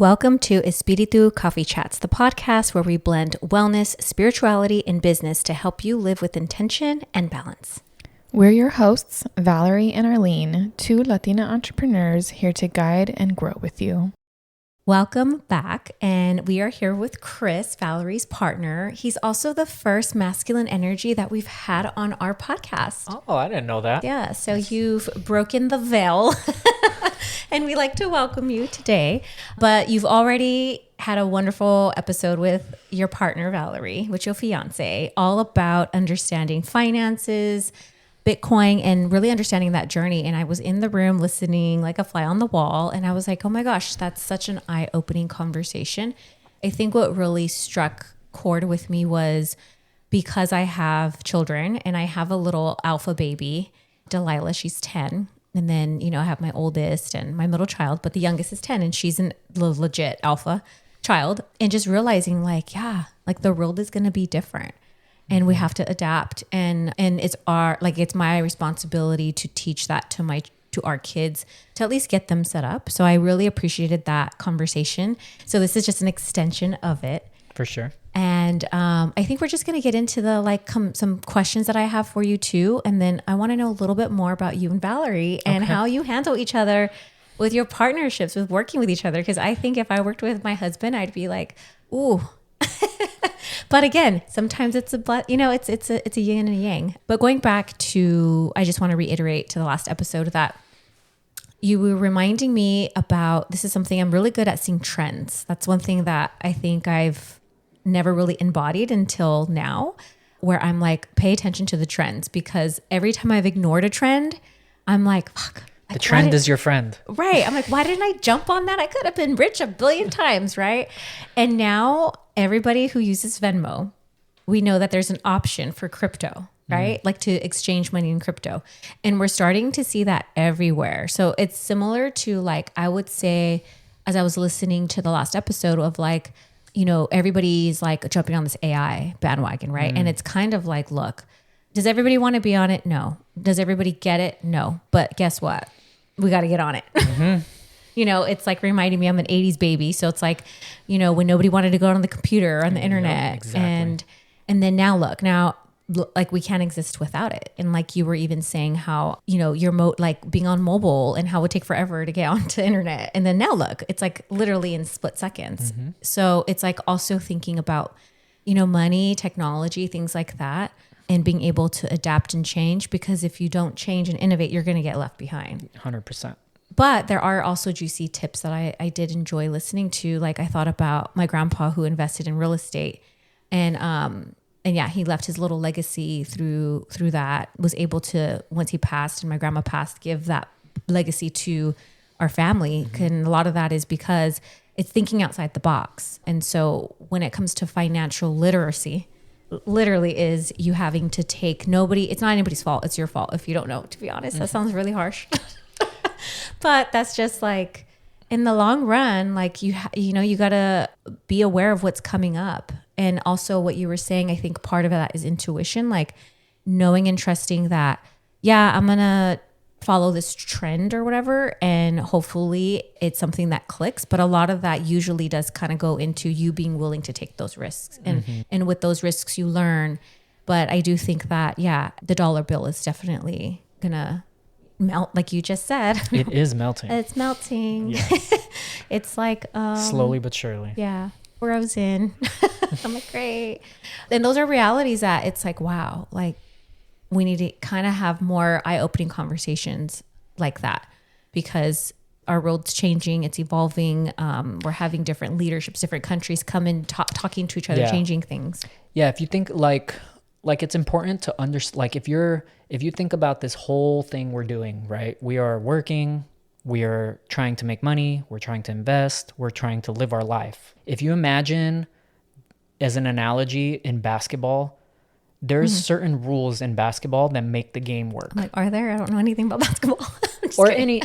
Welcome to Espiritu Coffee Chats, the podcast where we blend wellness, spirituality, and business to help you live with intention and balance. We're your hosts, Valerie and Arlene, two Latina entrepreneurs here to guide and grow with you. Welcome back, and we are here with Chris, Valerie's partner. He's also the first masculine energy that we've had on our podcast. Oh, I didn't know that. Yeah, so you've broken the veil, and we like to welcome you today. But you've already had a wonderful episode with your partner, Valerie, with your fiancé, all about understanding finances, Bitcoin, and really understanding that journey. And I was in the room listening like a fly on the wall. And I was like, oh my gosh, that's such an eye-opening conversation. I think what really struck chord with me was because I have children and I have a little alpha baby, Delilah, she's 10. And then, I have my oldest and my middle child, but the youngest is 10 and she's a legit alpha child. And just realizing like the world is going to be different. And we have to adapt, and it's my responsibility to teach that to our kids, to at least get them set up. So I really appreciated that conversation. So this is just an extension of it, For sure. And I think we're just going to get into the some questions that I have for you too, and then I want to know a little bit more about you and Valerie and how you handle each other with your partnerships, with working with each other. Because I think if I worked with my husband, I'd be like, ooh. But again, sometimes it's it's a yin and a yang. But going back to, I just want to reiterate to the last episode that you were reminding me about, this is something I'm really good at, seeing trends. That's one thing that I think I've never really embodied until now, where I'm like, pay attention to the trends, because every time I've ignored a trend, I'm like, fuck. The trend is your friend. Right. I'm like, why didn't I jump on that? I could have been rich a billion times, right? And now everybody who uses Venmo, we know that there's an option for crypto, right? Like to exchange money in crypto. And we're starting to see that everywhere. So it's similar to I would say, as I was listening to the last episode of everybody's jumping on this AI bandwagon, right? And it's kind of like, look, does everybody want to be on it? No. Does everybody get it? No. But guess what? We got to get on it. Mm-hmm. It's like reminding me I'm an 80s baby. So it's like, when nobody wanted to go on the computer or on the internet. Exactly. And then now we can't exist without it. And like you were even saying how, your being on mobile and how it would take forever to get onto the internet. And then now look, it's like literally in split seconds. Mm-hmm. So it's like also thinking about, money, technology, things like that, and being able to adapt and change, because if you don't change and innovate, you're going to get left behind. 100%. But there are also juicy tips that I did enjoy listening to. Like I thought about my grandpa who invested in real estate, and yeah, he left his little legacy through that, was able to, once he passed and my grandma passed, give that legacy to our family. Mm-hmm. And a lot of that is because it's thinking outside the box. And so when it comes to financial literacy, literally is you having to take it's not anybody's fault. It's your fault if you don't know, to be honest. That sounds really harsh. But that's just like, in the long run, like you got to be aware of what's coming up. And also what you were saying, I think part of that is intuition, like knowing and trusting that, yeah, I'm going to follow this trend or whatever, and hopefully it's something that clicks. But a lot of that usually does kind of go into you being willing to take those risks. And with those risks you learn. But I do think that, yeah, the dollar bill is definitely going to melt, like you just said. It is melting. It's melting. Yes. It's like slowly but surely. Yeah. Frozen. I'm like, great. And those are realities that it's like, wow, like we need to kind of have more eye-opening conversations like that, because our world's changing, it's evolving. We're having different leaderships, different countries come in talking to each other, changing things. Yeah. If you think like it's important to understand, like if you think about this whole thing we're doing, right? We are working, we are trying to make money, we're trying to invest, we're trying to live our life. If you imagine, as an analogy, in basketball, there's certain rules in basketball that make the game work. I'm like, are there? I don't know anything about basketball. or any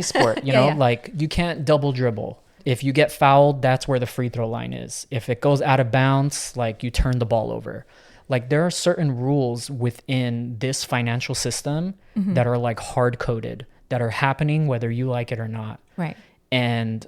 sport, like you can't double dribble. If you get fouled, that's where the free throw line is. If it goes out of bounds, like you turn the ball over. Like there are certain rules within this financial system that are like hard coded, that are happening whether you like it or not. Right. And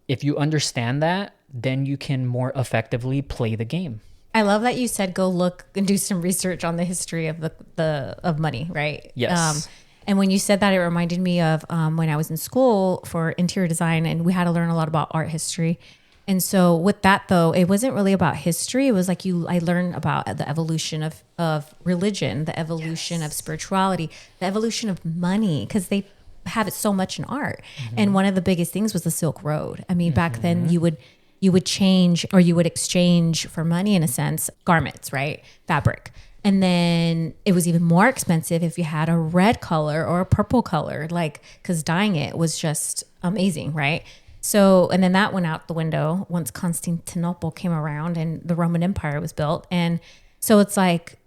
if you understand that, then you can more effectively play the game. I love that you said go look and do some research on the history of of money, right? Yes. And when you said that, it reminded me of when I was in school for interior design, and we had to learn a lot about art history. And so with that, though, it wasn't really about history. It was like I learned about the evolution of religion, the evolution of spirituality, the evolution of money, because they have it so much in art. And one of the biggest things was the Silk Road. I mean, back then you would change, or you would exchange for money, in a sense, garments, right? Fabric. And then it was even more expensive if you had a red color or a purple color, like, because dyeing it was just amazing, right? So, and then that went out the window once Constantinople came around and the Roman Empire was built. And so it's like,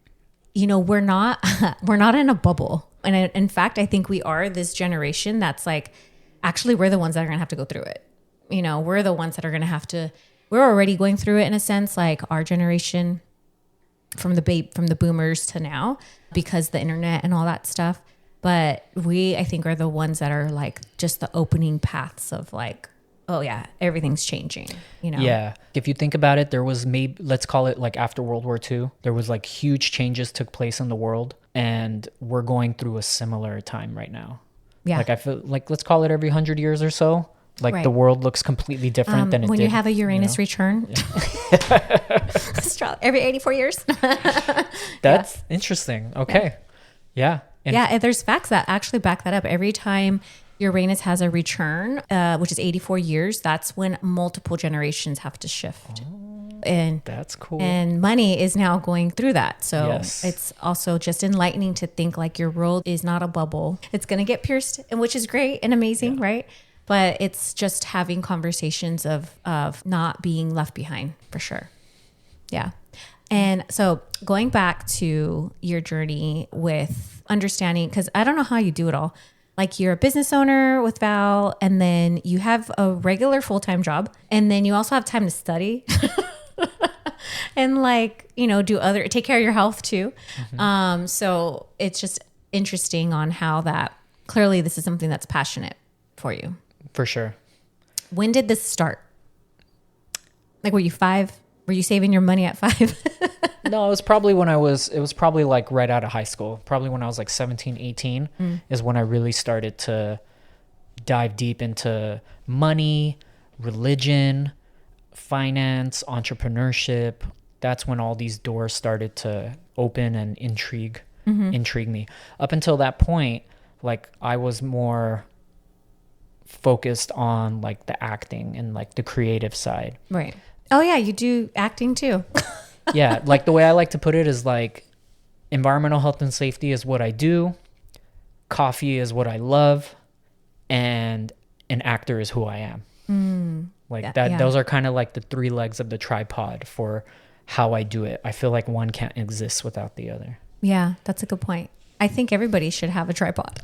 we're not in a bubble. And in fact, I think we are this generation that's like, actually, we're the ones that are going to have to go through it. We're the ones that are going to have to, we're already going through it in a sense, like our generation from the boomers to now, because the internet and all that stuff. But I think are the ones that are like just the opening paths of like, oh yeah, everything's changing, Yeah. If you think about it, there was let's call it like after World War II, there was like huge changes took place in the world, and we're going through a similar time right now. Yeah. Like I feel like, let's call it every 100 years or so. Like Right. The world looks completely different than it when did. you have a Uranus return, every 84 years. That's interesting. Okay. Yeah. And There's facts that actually back that up. Every time Uranus has a return, which is 84 years, that's when multiple generations have to shift. And that's cool. And money is now going through that. So Yes. it's also just enlightening to think like your world is not a bubble. It's going to get pierced, and which is great and amazing, right? But it's just having conversations of not being left behind, for sure. Yeah. And so going back to your journey with understanding, because I don't know how you do it all. Like you're a business owner with Val, and then you have a regular full-time job, and then you also have time to study and like, take care of your health too. So it's just interesting on how that clearly this is something that's passionate for you. For sure. When did this start? Like, were you 5? Were you saving your money at 5? No, it was probably like right out of high school. Probably when I was like 17, 18 is when I really started to dive deep into money, religion, finance, entrepreneurship. That's when all these doors started to open and intrigue me. Up until that point, like I was more focused on like the acting and like the creative side. Right. Oh yeah, you do acting too. Yeah, like the way I like to put it is like environmental health and safety is what I do, coffee is what I love, and an actor is who I am. Those are kind of like the 3 legs of the tripod for how I do it. I feel like one can't exist without the other. Yeah, that's a good point. I think everybody should have a tripod.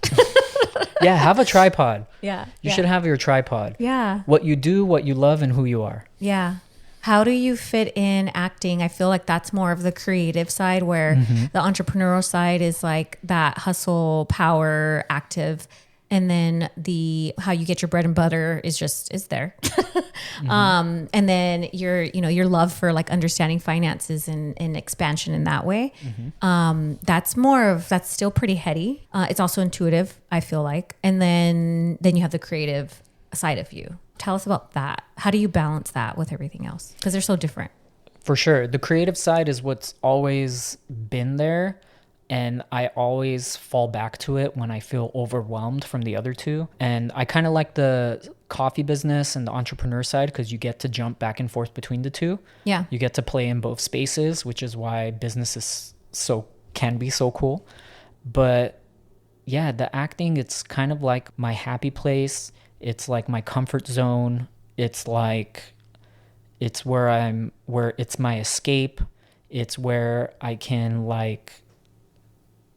Yeah, have a tripod. Yeah. You should have your tripod. Yeah. What you do, what you love, and who you are. Yeah. How do you fit in acting? I feel like that's more of the creative side, where the entrepreneurial side is like that hustle, power, active. And then how you get your bread and butter is there. And then your love for like understanding finances and expansion in that way. That's still pretty heady. It's also intuitive, I feel like. And then you have the creative side of you. Tell us about that. How do you balance that with everything else? Because they're so different. For sure. The creative side is what's always been there. And I always fall back to it when I feel overwhelmed from the other two. And I kind of like the coffee business and the entrepreneur side because you get to jump back and forth between the two. Yeah. You get to play in both spaces, which is why business can be so cool. But yeah, the acting, it's kind of like my happy place. It's like my comfort zone. It's like, it's where it's my escape. It's where I can like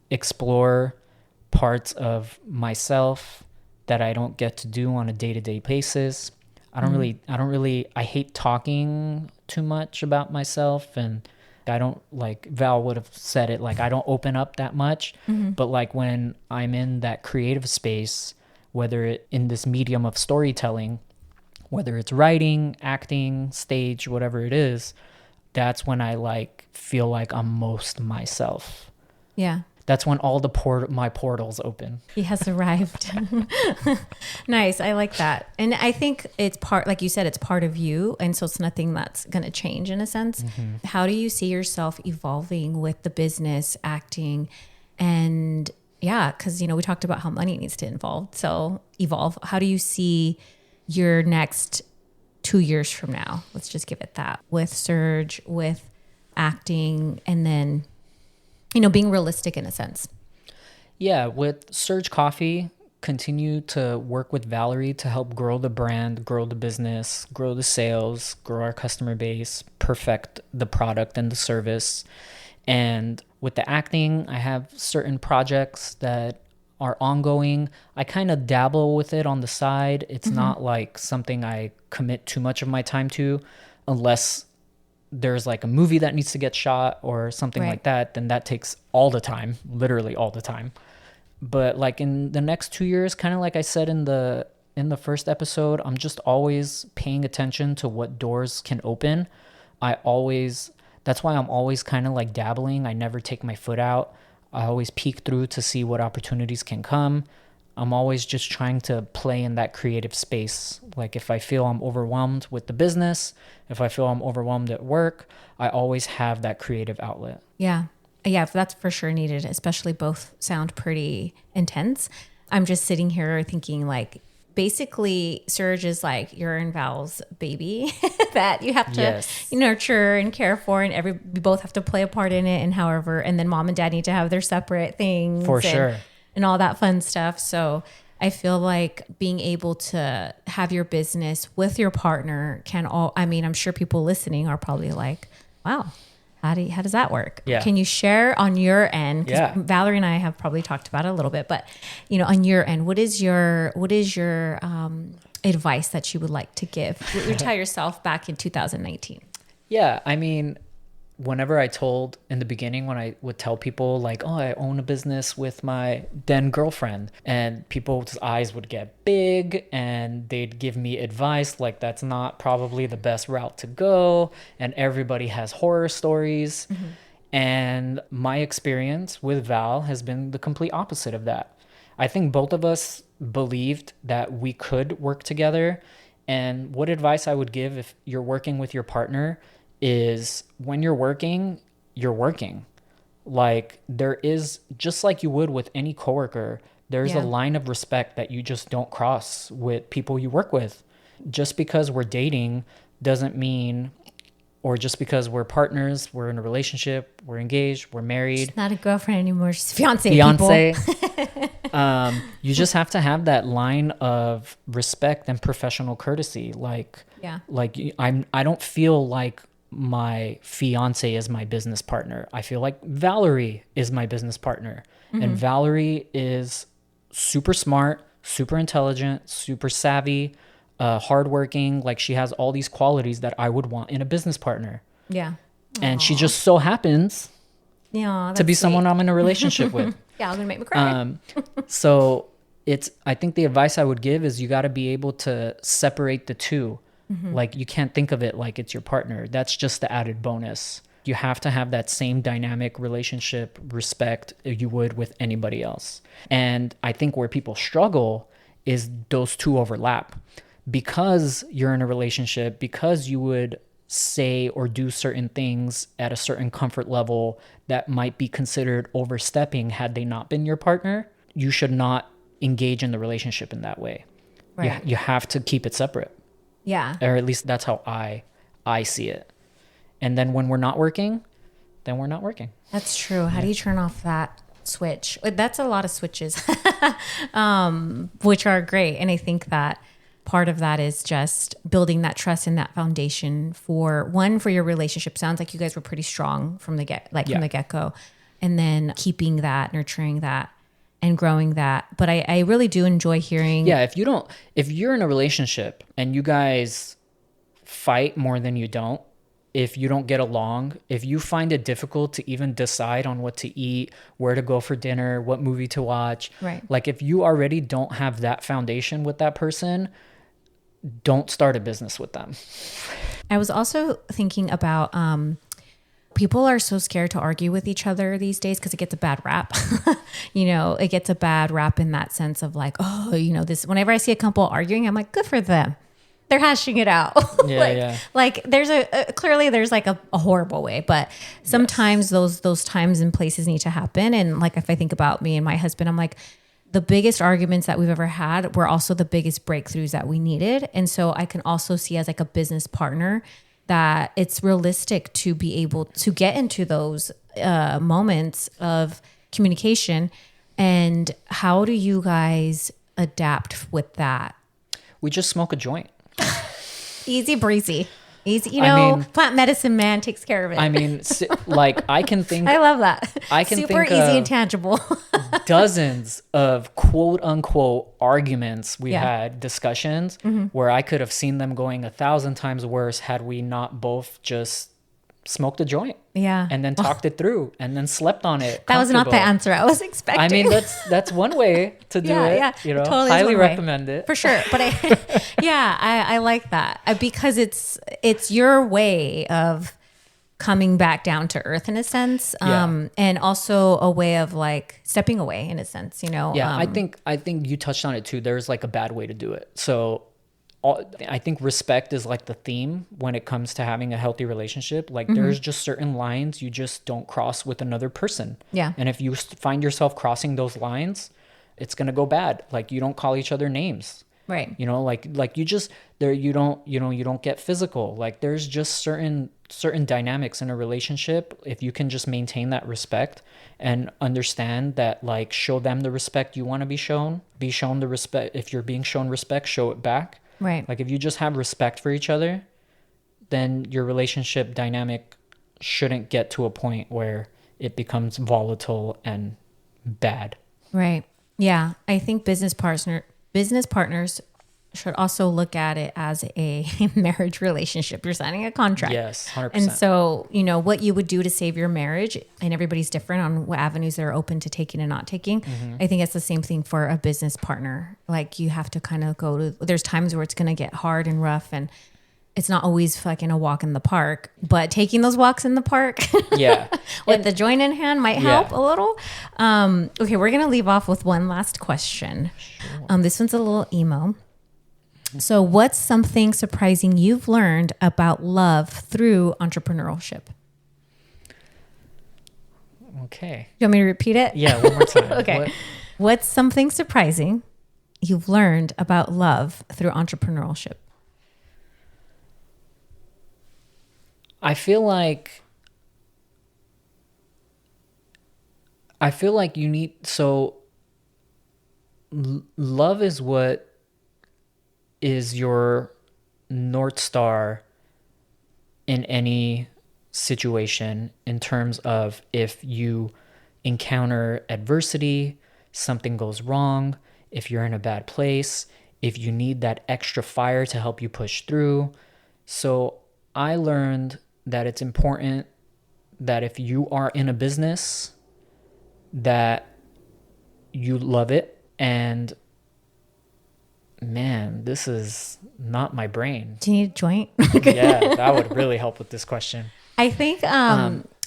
explore parts of myself that I don't get to do on a day-to-day basis. I hate talking too much about myself, and I don't, like Val would have said it, like I don't open up that much, but like when I'm in that creative space, whether it in this medium of storytelling, whether it's writing, acting, stage, whatever it is, that's when I like feel like I'm most myself. Yeah. That's when all my portals open. He has arrived. Nice. I like that. And I think it's part, like you said, it's part of you. And so it's nothing that's going to change in a sense. Mm-hmm. How do you see yourself evolving with the business, acting, and yeah, because, you know, we talked about how money needs to evolve. How do you see your next 2 years from now? Let's just give it that, with Surge, with acting, and then, you know, being realistic in a sense. Yeah, with Surje Coffee, continue to work with Valerie to help grow the brand, grow the business, grow the sales, grow our customer base, perfect the product and the service. And with the acting, I have certain projects that are ongoing. I kind of dabble with it on the side. It's not like something I commit too much of my time to, unless there's like a movie that needs to get shot or something like that, then that takes all the time, literally all the time. But like in the next 2 years, kind of like I said in the first episode, I'm just always paying attention to what doors can open. That's why I'm always kind of like dabbling. I never take my foot out. I always peek through to see what opportunities can come. I'm always just trying to play in that creative space. Like if I feel I'm overwhelmed with the business, if I feel I'm overwhelmed at work, I always have that creative outlet. Yeah. Yeah, that's for sure needed, especially both sound pretty intense. I'm just sitting here thinking like, basically Surge is like your and Val's baby that you have to nurture and care for, and we both have to play a part in it, and however, and then mom and dad need to have their separate things for sure, and all that fun stuff. So I feel like being able to have your business with your partner I'm sure people listening are probably like, wow, how does that work? Yeah. Can you share on your end? Because Valerie and I have probably talked about it a little bit, but you know, on your end, what is your advice that you would like to give? You tell yourself back in 2019. Yeah, I mean, whenever I told in the beginning, when I would tell people like, oh, I own a business with my then girlfriend, and people's eyes would get big and they'd give me advice like that's not probably the best route to go, and everybody has horror stories. Mm-hmm. And my experience with Val has been the complete opposite of that. I think both of us believed that we could work together. And what advice I would give if you're working with your partner is, when you're working. Like, there is, just like you would with any coworker, there's a line of respect that you just don't cross with people you work with. Just because we're dating doesn't mean, or just because we're partners, we're in a relationship, we're engaged, we're married. She's not a girlfriend anymore, she's fiancé. You just have to have that line of respect and professional courtesy. Like I don't feel like my fiance is my business partner. I feel like Valerie is my business partner. Mm-hmm. And Valerie is super smart, super intelligent, super savvy, hardworking. Like, she has all these qualities that I would want in a business partner. Yeah. And she just so happens to be someone I'm in a relationship with. Yeah, I'm gonna make me cry. So I think the advice I would give is, you got to be able to separate the two. Mm-hmm. Like, you can't think of it like it's your partner. That's just the added bonus. You have to have that same dynamic relationship, respect you would with anybody else. And I think where people struggle is those two overlap. Because you're in a relationship, because you would say or do certain things at a certain comfort level that might be considered overstepping had they not been your partner, you should not engage in the relationship in that way. Right. You have to keep it separate. Yeah. Or at least that's how I see it. And then when we're not working, then we're not working. That's true. How do you turn off that switch? That's a lot of switches, which are great. And I think that part of that is just building that trust and that foundation for your relationship. Sounds like you guys were pretty strong from the get-go. And then keeping that, nurturing that, and growing that. But I really do enjoy hearing. Yeah, if you're in a relationship and you guys fight more than you don't, if you don't get along, if you find it difficult to even decide on what to eat, where to go for dinner, what movie to watch, right? Like, if you already don't have that foundation with that person, don't start a business with them. I was also thinking about people are so scared to argue with each other these days because it gets a bad rap. It gets a bad rap in that sense of like, oh, this. Whenever I see a couple arguing, I'm like, good for them. They're hashing it out. Yeah, Like there's clearly there's like a horrible way, but sometimes those times and places need to happen. And like if I think about me and my husband, I'm like, the biggest arguments that we've ever had were also the biggest breakthroughs that we needed. And so I can also see as like a business partner that it's realistic to be able to get into those moments of communication. And how do you guys adapt with that? We just smoke a joint. Easy breezy. Easy, plant medicine man takes care of it. I mean, like I can think. I love that. I can super think easy and tangible. dozens of quote unquote arguments we had, discussions where I could have seen them going 1,000 times worse had we not both just smoked a joint. Yeah. And then talked it through and then slept on it. That was not the answer I was expecting. I mean, that's one way to do it. Yeah, totally highly recommend it. For sure. But I like that because it's your way of coming back down to earth in a sense. And also a way of like stepping away in a sense, Yeah, I think you touched on it too. There's like a bad way to do it. So I think respect is like the theme when it comes to having a healthy relationship. Like there's just certain lines you just don't cross with another person. Yeah. And if you find yourself crossing those lines, it's going to go bad. Like you don't call each other names. Right. Like you just there, you don't get physical. Like there's just certain dynamics in a relationship. If you can just maintain that respect and understand that, like, show them the respect you want to be shown the respect. If you're being shown respect, show it back. Right. Like if you just have respect for each other, then your relationship dynamic shouldn't get to a point where it becomes volatile and bad. Right. Yeah. I think business partners should also look at it as a marriage relationship. You're signing a contract. Yes, 100%. And so, what you would do to save your marriage, and everybody's different on what avenues they're open to taking and not taking. I think it's the same thing for a business partner. Like you have to kind of there's times where it's going to get hard and rough, and it's not always fucking a walk in the park, but taking those walks in the park with the joint in hand might help a little. Okay, we're going to leave off with one last question. Sure. This one's a little emo. So what's something surprising you've learned about love through entrepreneurship? Okay. You want me to repeat it? Yeah, one more time. Okay. What's something surprising you've learned about love through entrepreneurship? I feel like you need, love is what is your North Star in any situation, in terms of if you encounter adversity, something goes wrong, if you're in a bad place, if you need that extra fire to help you push through. So I learned that it's important that if you are in a business, that you love it. And man, this is not my brain. Do you need a joint? Yeah, that would really help with this question. I think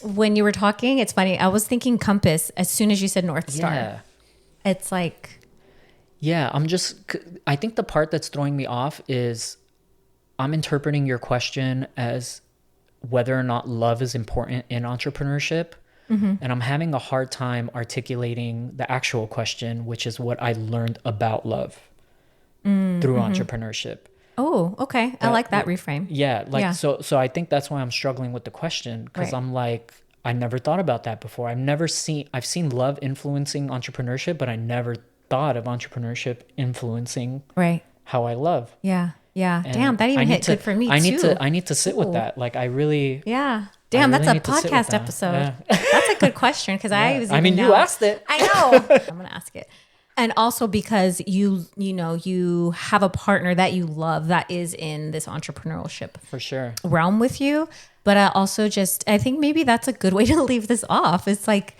when you were talking, it's funny. I was thinking compass as soon as you said North Star. Yeah. It's like... Yeah, I think the part that's throwing me off is I'm interpreting your question as whether or not love is important in entrepreneurship. And I'm having a hard time articulating the actual question, which is what I learned about love through entrepreneurship. Oh, okay. I like that reframe. Yeah. So I think that's why I'm struggling with the question, because I'm like, I never thought about that before. I've seen love influencing entrepreneurship, but I never thought of entrepreneurship influencing how I love. Yeah. And damn, that even hit good for me too. I need to sit with that. Like I really. Yeah. Damn, really that's a podcast episode. Yeah. That's a good question, because you asked it. I know. I'm gonna ask it. And also because you have a partner that you love that is in this entrepreneurship for sure realm with you. But I think maybe that's a good way to leave this off. It's like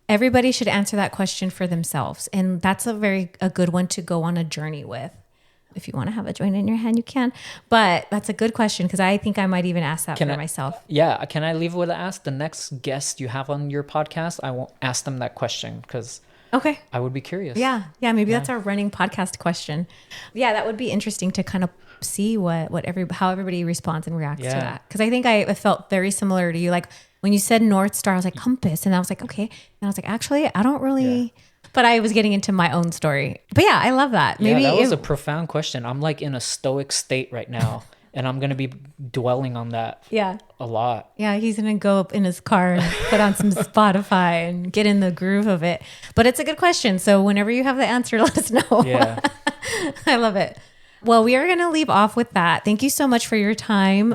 everybody should answer that question for themselves, and that's a good one to go on a journey with. if you want to have a joint in your hand, you can. But that's a good question because I think I might even ask that for myself. Yeah. Can I leave with an ask? The next guest you have on your podcast, I won't ask them that question because I would be curious. Yeah. Maybe that's our running podcast question. Yeah, that would be interesting to kind of see how everybody responds and reacts to that. Because I think I felt very similar to you. Like when you said North Star, I was like compass, and I was like, okay. And I was like, actually, I don't really. Yeah. But I was getting into my own story. But yeah, I love that. Maybe that was a profound question. I'm like in a stoic state right now. And I'm going to be dwelling on that a lot. Yeah, he's going to go up in his car and put on some Spotify and get in the groove of it. But it's a good question. So whenever you have the answer, let us know. Yeah. I love it. Well, we are going to leave off with that. Thank you so much for your time.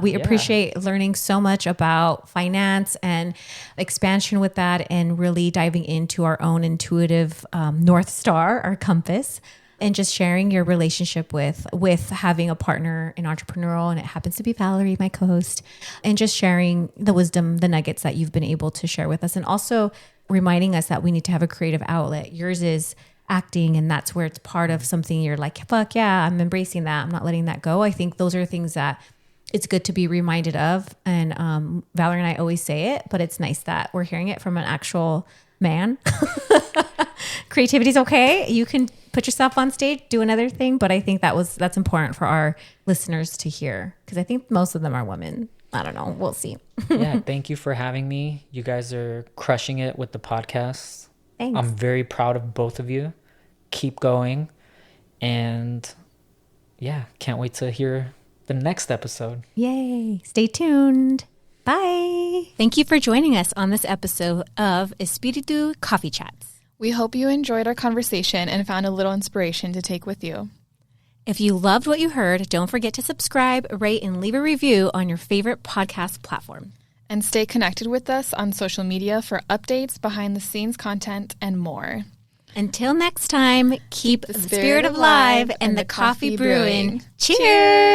We appreciate learning so much about finance and expansion with that and really diving into our own intuitive North Star, our compass, and just sharing your relationship with having a partner in entrepreneurial, and it happens to be Valerie, my co-host, and just sharing the wisdom, the nuggets that you've been able to share with us, and also reminding us that we need to have a creative outlet. Yours is acting, and that's where it's part of something you're like, fuck yeah, I'm embracing that. I'm not letting that go. I think those are things that it's good to be reminded of. And Valerie and I always say it, but it's nice that we're hearing it from an actual man. Creativity is okay. You can put yourself on stage, do another thing, but I think that's important for our listeners to hear, because I think most of them are women. I don't know. We'll see. Yeah. Thank you for having me. You guys are crushing it with the podcast. Thanks. I'm very proud of both of you. Keep going. And can't wait to hear the next episode. Yay. Stay tuned. Bye. Thank you for joining us on this episode of Espiritu Coffee Chats. We hope you enjoyed our conversation and found a little inspiration to take with you. If you loved what you heard, don't forget to subscribe, rate, and leave a review on your favorite podcast platform. And stay connected with us on social media for updates, behind-the-scenes content, and more. Until next time, keep the spirit alive and the coffee brewing. Cheers!